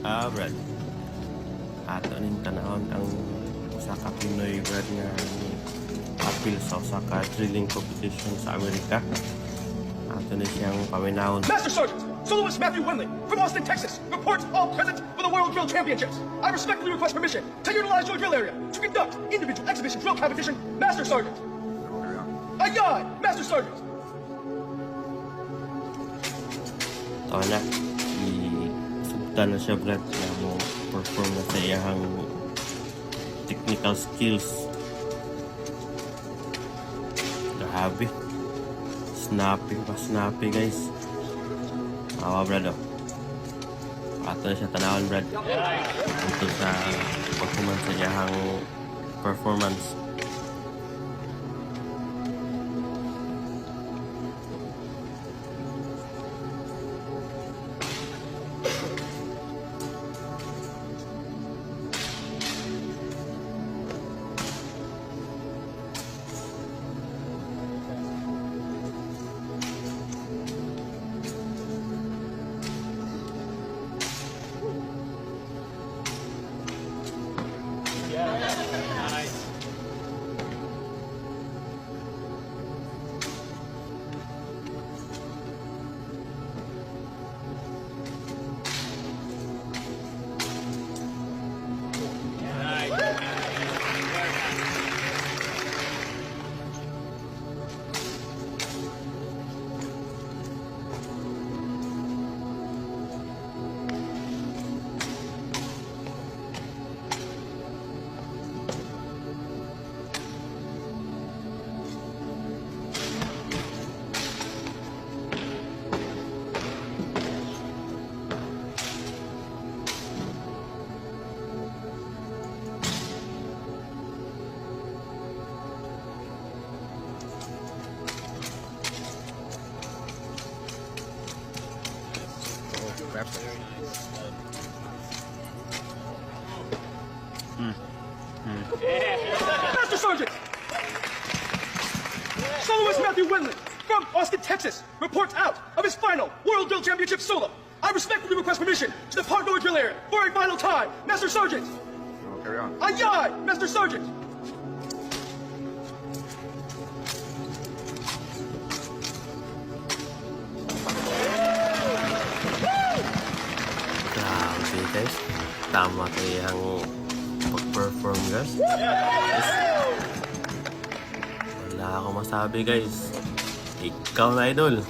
Brad. Ato ning tanawon ang usa ka Pinoy brad nga apil sa usa ka drilling competition sa Amerika. Ato ni siyang paminawon. Master Sergeant, Soloist Matthew Winley from Austin, Texas, reports all present for the World Drill Championships. I respectfully request permission to utilize your drill area to conduct individual exhibition drill competition. Master Sergeant. Aye, aye, Master Sergeant. Tawa na, isubtan na siya brad na mo perform na sa iyang technical skills. Grabe. Snappy guys. Awa brad oh. Ato na siya tanawon brad. Ito sa performance sa iyang performance. Master Sergeant! Soloist Matthew Winley from Austin, Texas, reports out of his final World Drill Championship solo. I respectfully request permission to depart North Drill area for a final time. Master Sergeant! Carry on. Aye, aye, Master Sergeant! Grabe guys. Tama ko yung pag-perform guys. Wala akong masabi guys. Ikaw na idol.